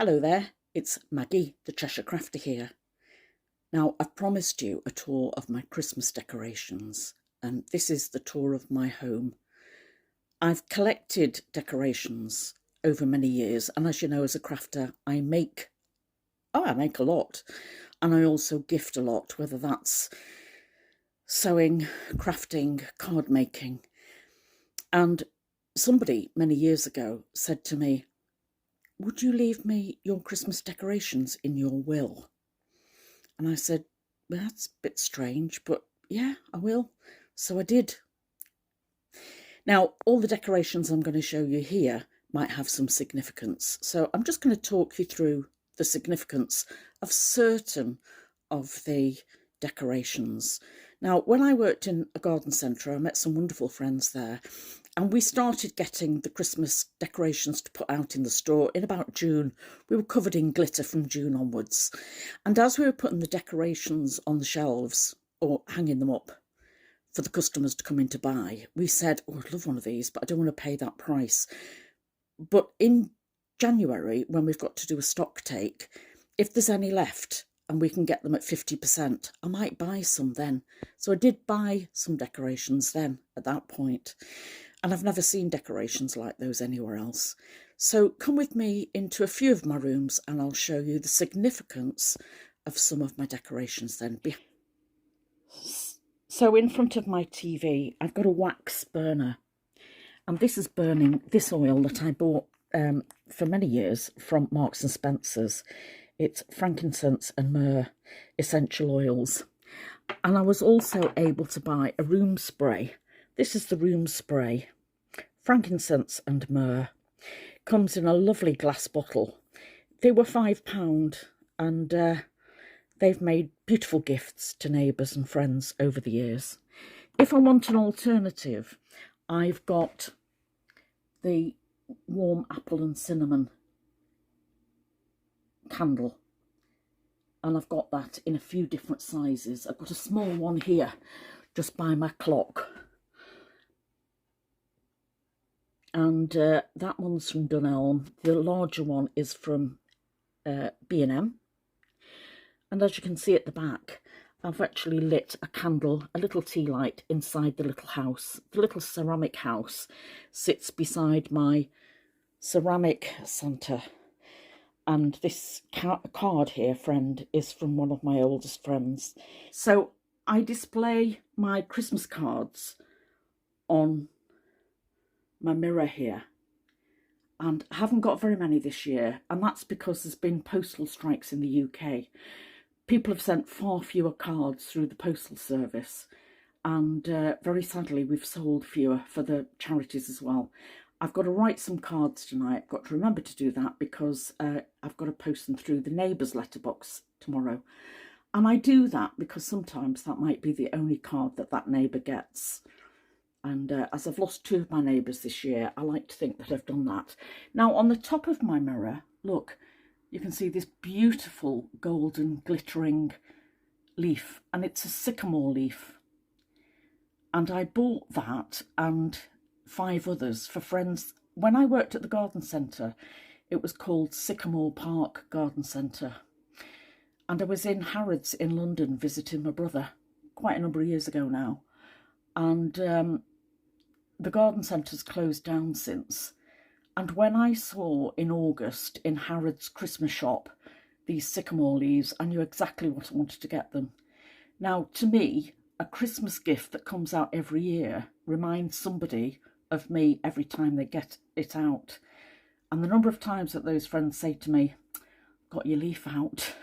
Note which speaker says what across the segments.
Speaker 1: Hello there, it's Maggie, the Cheshire Crafter here. Now, I've promised you a tour of my Christmas decorations, and this is the tour of my home. I've collected decorations over many years, and as you know, as a crafter, I make a lot, and I also gift a lot, whether that's sewing, crafting, card making. And somebody many years ago said to me, "Would you leave me your Christmas decorations in your will?" And I said, "Well, that's a bit strange, but yeah, I will." So I did. Now, all the decorations I'm going to show you here might have some significance. So I'm just going to talk you through the significance of certain of the decorations. Now, when I worked in a garden centre, I met some wonderful friends there, and we started getting the Christmas decorations to put out in the store in about June. We were covered in glitter from June onwards. And as we were putting the decorations on the shelves or hanging them up for the customers to come in to buy, we said, "Oh, I'd love one of these, but I don't want to pay that price." But in January, when we've got to do a stock take, if there's any left and we can get them at 50%, I might buy some then. So I did buy some decorations then at that point. And I've never seen decorations like those anywhere else. So come with me into a few of my rooms and I'll show you the significance of some of my decorations then. So in front of my TV, I've got a wax burner. And this is burning this oil that I bought for many years from Marks and Spencer's. It's frankincense and myrrh essential oils. And I was also able to buy a room spray. This is the room spray, frankincense and myrrh. Comes in a lovely glass bottle. They were £5 and they've made beautiful gifts to neighbours and friends over the years. If I want an alternative, I've got the warm apple and cinnamon candle, and I've got that in a few different sizes. I've got a small one here just by my clock, and that one's from Dunelm. The larger one is from B&M, and as you can see at the back, I've actually lit a candle, a little tea light inside the little house. The little ceramic house sits beside my ceramic Santa. And this card here, friend, is from one of my oldest friends. So I display my Christmas cards on my mirror here. And I haven't got very many this year. And that's because there's been postal strikes in the UK. People have sent far fewer cards through the postal service. And very sadly, we've sold fewer for the charities as well. I've got to write some cards tonight. I've got to remember to do that because I've got to post them through the neighbour's letterbox tomorrow. And I do that because sometimes that might be the only card that that neighbour gets. And as I've lost two of my neighbours this year, I like to think that I've done that. Now, on the top of my mirror, look, you can see this beautiful golden glittering leaf. And it's a sycamore leaf. And I bought that and 5 others for friends. When I worked at the garden centre, it was called Sycamore Park Garden Centre. And I was in Harrods in London visiting my brother quite a number of years ago now. And the garden centre's closed down since. And when I saw in August in Harrods' Christmas shop these sycamore leaves, I knew exactly what I wanted to get them. Now, to me, a Christmas gift that comes out every year reminds somebody of me every time they get it out. And the number of times that those friends say to me, "Got your leaf out,"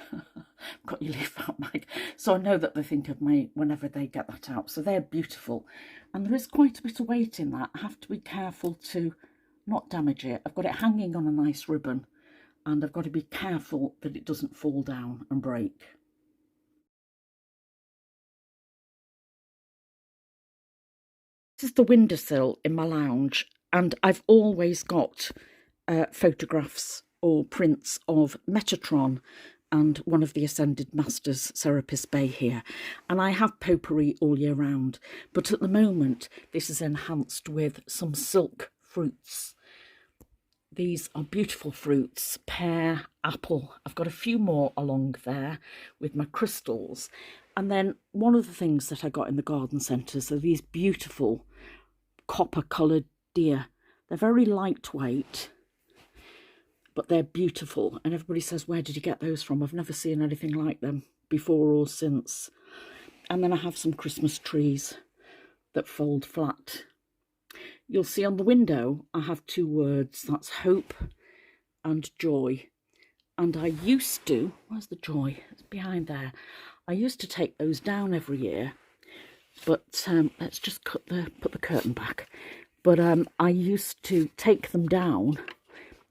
Speaker 1: "Got your leaf out, Mike." So I know that they think of me whenever they get that out. So they're beautiful. And there is quite a bit of weight in that. I have to be careful to not damage it. I've got it hanging on a nice ribbon and I've got to be careful that it doesn't fall down and break. This is the windowsill in my lounge, and I've always got photographs or prints of Metatron and one of the Ascended Masters, Serapis Bay here. And I have potpourri all year round, but at the moment this is enhanced with some silk fruits. These are beautiful fruits, pear, apple. I've got a few more along there with my crystals. And then one of the things that I got in the garden centres are these beautiful copper coloured deer. They're very lightweight, but they're beautiful. And everybody says, where did you get those from? I've never seen anything like them before or since. And then I have some Christmas trees that fold flat. You'll see on the window I have two words, that's hope and joy. And I used to, where's the joy? It's behind there. I used to take those down every year, but let's just put the curtain back. But I used to take them down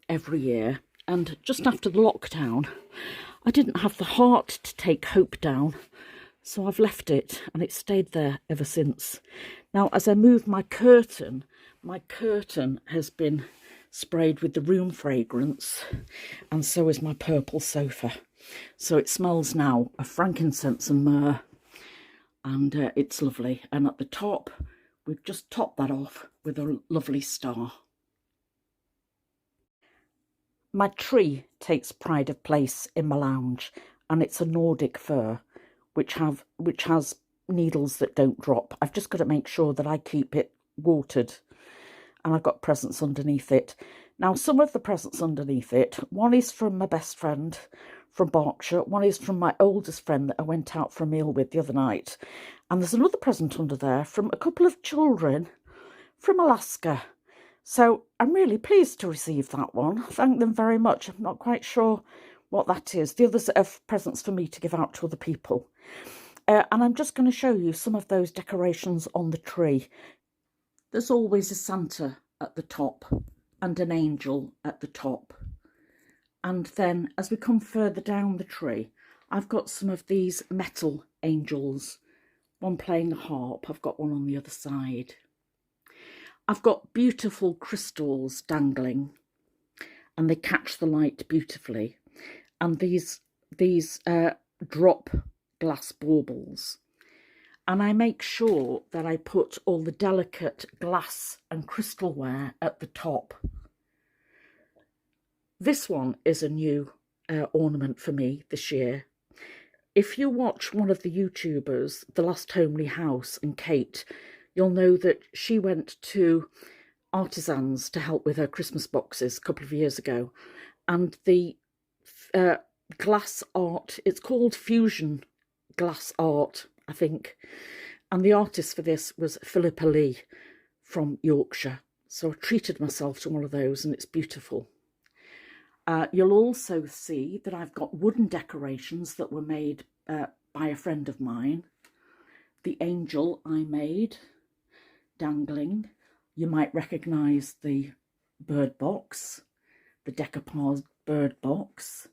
Speaker 1: every year, and just after the lockdown I didn't have the heart to take hope down, so I've left it and it's stayed there ever since. Now as I move my curtain has been sprayed with the room fragrance, and so is my purple sofa. So it smells now of frankincense and myrrh, and it's lovely. And at the top, we've just topped that off with a lovely star. My tree takes pride of place in my lounge, and it's a Nordic fir, which has needles that don't drop. I've just got to make sure that I keep it watered, and I've got presents underneath it. Now, some of the presents underneath it, one is from my best friend from Berkshire, one is from my oldest friend that I went out for a meal with the other night, and there's another present under there from a couple of children from Alaska. So I'm really pleased to receive that one. Thank them very much. I'm not quite sure what that is. The others are presents for me to give out to other people. And I'm just going to show you some of those decorations on the tree. There's always a Santa at the top and an angel at the top. And then as we come further down the tree, I've got some of these metal angels. One playing a harp. I've got one on the other side. I've got beautiful crystals dangling, and they catch the light beautifully. And these drop glass baubles. And I make sure that I put all the delicate glass and crystalware at the top. This one is a new ornament for me this year. If you watch one of the YouTubers, The Last Homely House, and Kate, you'll know that she went to Artisans to help with her Christmas boxes a couple of years ago. And the glass art, it's called fusion glass art, I think. And the artist for this was Philippa Lee from Yorkshire. So I treated myself to one of those, and it's beautiful. You'll also see that I've got wooden decorations that were made by a friend of mine. The angel I made dangling. You might recognise the bird box, the decoupage bird box.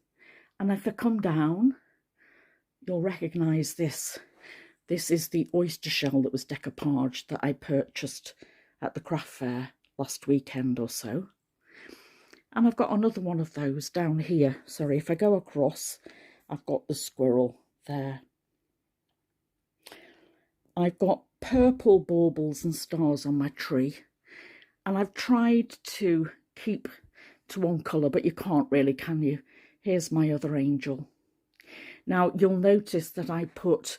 Speaker 1: And if I come down, you'll recognise this. This is the oyster shell that was decoupaged that I purchased at the craft fair last weekend or so. And I've got another one of those down here. Sorry, if I go across, I've got the squirrel there. I've got purple baubles and stars on my tree. And I've tried to keep to one colour, but you can't really, can you? Here's my other angel. Now, you'll notice that I put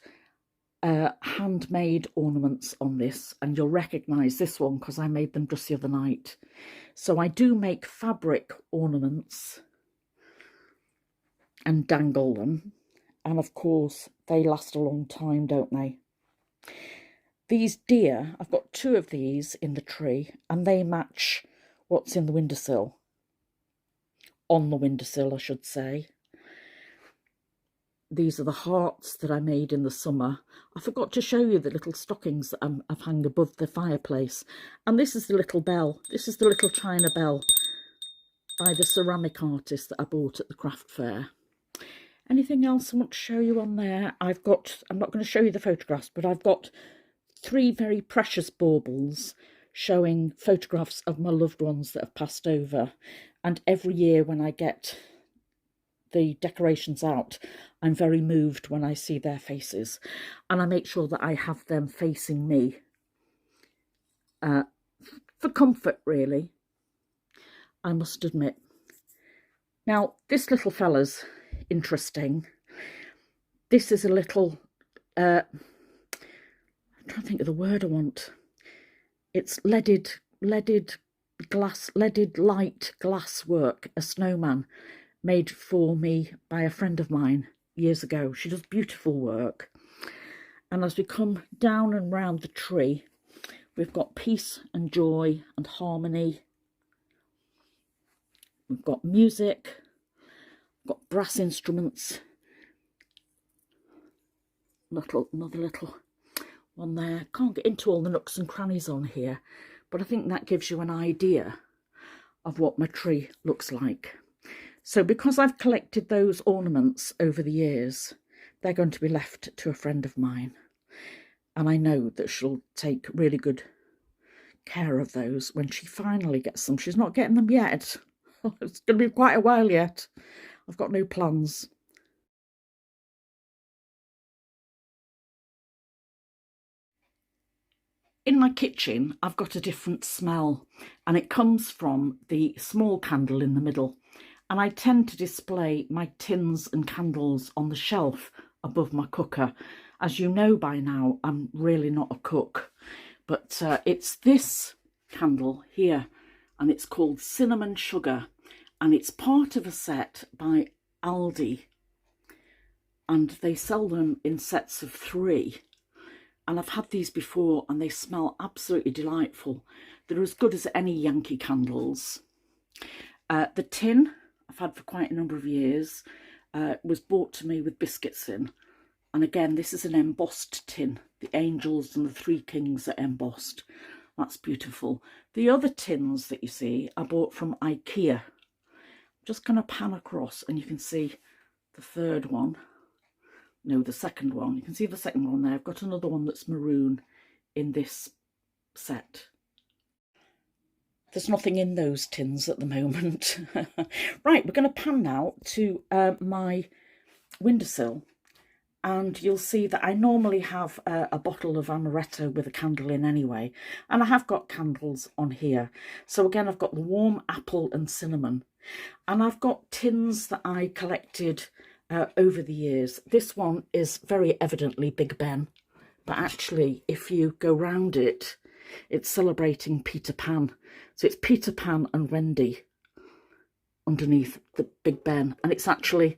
Speaker 1: handmade ornaments on this, and you'll recognise this one because I made them just the other night. So I do make fabric ornaments and dangle them, and of course they last a long time, don't they? These deer, I've got two of these in the tree, and they match what's in the windowsill. On the windowsill, I should say. These are the hearts that I made in the summer. I forgot to show you the little stockings that I've hung above the fireplace. And this is the little bell. This is the little china bell by the ceramic artist that I bought at the craft fair. Anything else I want to show you on there? I'm not going to show you the photographs, but I've got 3 very precious baubles showing photographs of my loved ones that have passed over. And every year when I get the decorations out, I'm very moved when I see their faces, and I make sure that I have them facing me for comfort, really. I must admit. Now, this little fella's interesting. This is a little, I'm trying to think of the word I want. It's leaded light glass work, a snowman made for me by a friend of mine years ago. She does beautiful work. And as we come down and round the tree, we've got peace and joy and harmony. We've got music, we've got brass instruments. Another little one there. Can't get into all the nooks and crannies on here, but I think that gives you an idea of what my tree looks like. So because I've collected those ornaments over the years, they're going to be left to a friend of mine. And I know that she'll take really good care of those when she finally gets them. She's not getting them yet. It's going to be quite a while yet. I've got no plans. In my kitchen, I've got a different smell, and it comes from the small candle in the middle. And I tend to display my tins and candles on the shelf above my cooker. As you know by now, I'm really not a cook, but it's this candle here, and it's called Cinnamon Sugar, and it's part of a set by Aldi, and they sell them in sets of 3. And I've had these before and they smell absolutely delightful. They're as good as any Yankee candles. The tin I've had for quite a number of years was brought to me with biscuits in. And again, this is an embossed tin. The angels and the 3 kings are embossed. That's beautiful. The other tins that you see I bought from IKEA. I'm just going to pan across and you can see the third one. No, the second one. You can see the second one there. I've got another one that's maroon in this set. There's nothing in those tins at the moment. Right, we're going to pan now to my windowsill. And you'll see that I normally have a bottle of amaretto with a candle in anyway. And I have got candles on here. So again, I've got the warm apple and cinnamon. And I've got tins that I collected over the years. This one is very evidently Big Ben, but actually if you go round it, it's celebrating Peter Pan. So it's Peter Pan and Wendy underneath the Big Ben, and it's actually,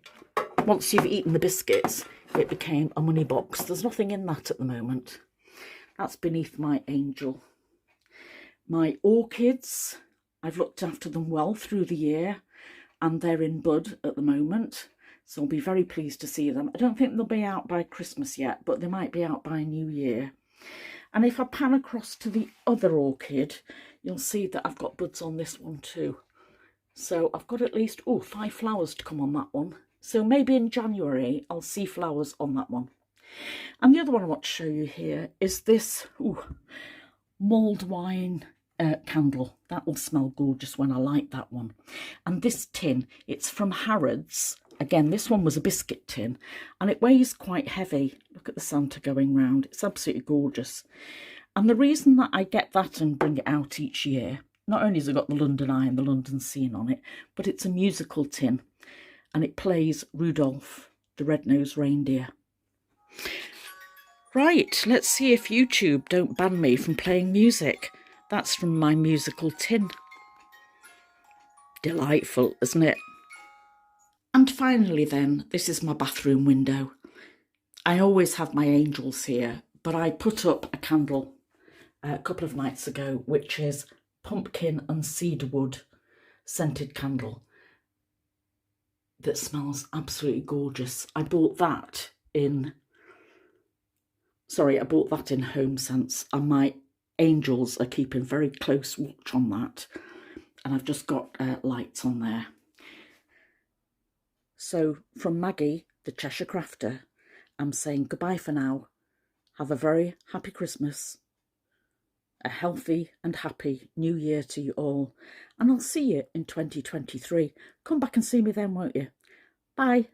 Speaker 1: once you've eaten the biscuits, it became a money box. There's nothing in that at the moment. That's beneath my angel. My orchids, I've looked after them well through the year, and they're in bud at the moment. So I'll be very pleased to see them. I don't think they'll be out by Christmas yet, but they might be out by New Year. And if I pan across to the other orchid, you'll see that I've got buds on this one too. So I've got at least, 5 flowers to come on that one. So maybe in January, I'll see flowers on that one. And the other one I want to show you here is this mulled wine candle. That will smell gorgeous when I light that one. And this tin, it's from Harrods. Again, this one was a biscuit tin and it weighs quite heavy. Look at the Santa going round. It's absolutely gorgeous. And the reason that I get that and bring it out each year, not only has it got the London Eye and the London Scene on it, but it's a musical tin and it plays Rudolph, the red-nosed reindeer. Right, let's see if YouTube don't ban me from playing music. That's from my musical tin. Delightful, isn't it? And finally then, this is my bathroom window. I always have my angels here, but I put up a candle a couple of nights ago, which is pumpkin and cedarwood scented candle that smells absolutely gorgeous. I bought that in Home Sense, and my angels are keeping very close watch on that, and I've just got lights on there. So from Maggie, the Cheshire Crafter, I'm saying goodbye for now. Have a very happy Christmas, a healthy and happy New Year to you all, and I'll see you in 2023. Come back and see me then, won't you? Bye.